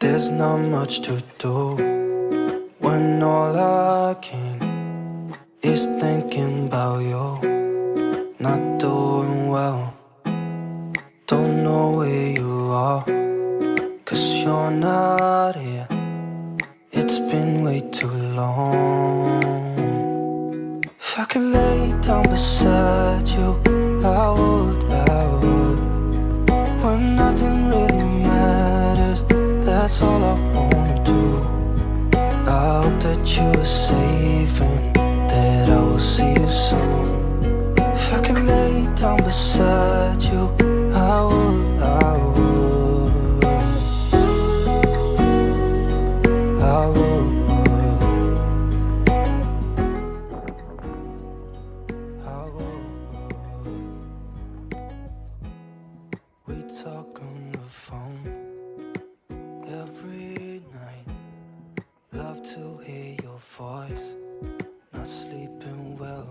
There's not much to do when all I can is thinking about you. Not doing well, don't know where you are, 'cause you're not here. It's been way too long. If I could lay down beside you, I would. When nothing really matters, that's all I wanna do. I hope that you are safe and that I will see you soon. If I could lay down beside you, I would. I would. We talk on the phone every night. Love to hear your voice. Not sleeping well,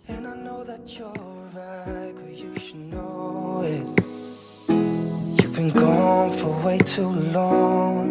and I know that you're right, but you should know it. You've been gone for way too long.